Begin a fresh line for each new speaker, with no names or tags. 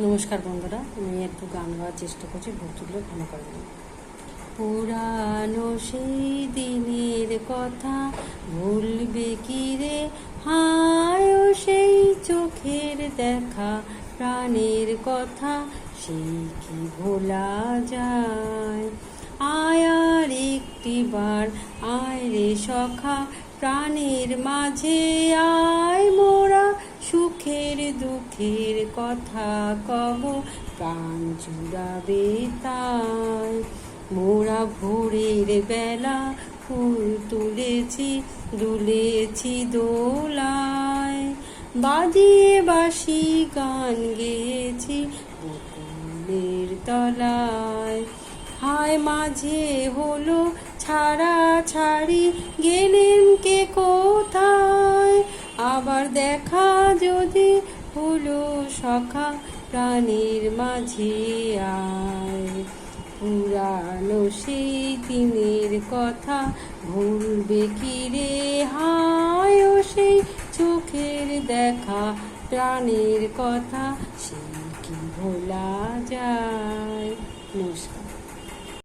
নমস্কার বন্ধুরা, আমি একটু গান গাওয়ার চেষ্টা করছি, ভক্তিগুলো ক্ষমা করে দেবেন। পুরানো সেই দিনের কথা ভুলবে কি রে, হায় ও সেই চোখের দেখা প্রাণের কথা, সেই কি ভোলা যায়। আয় আর একটি বার আয় রে সখা, প্রাণের মাঝে আয় মোরা, সুখের দুঃখের কথা কব, প্রাণ জুড়াবে তাই। মোরা ভোরের বেলা ফুল তুলেছি, দুলেছি দোলায়, বাজিয়ে বাঁশি গান গেয়েছি বকুলের তলায়। হায় মাঝে হলো ছাড়া ছাড়ি, গেলেন কে কোথায়, আবার দেখা যদি হলো সখা, প্রাণের মাঝে আয়। পুরানো সেই দিনের কথা ভুলবে কি রে, হায় ও সেই চোখের দেখা প্রাণের কথা, সেই কি ভোলা যায়। নমস্কার।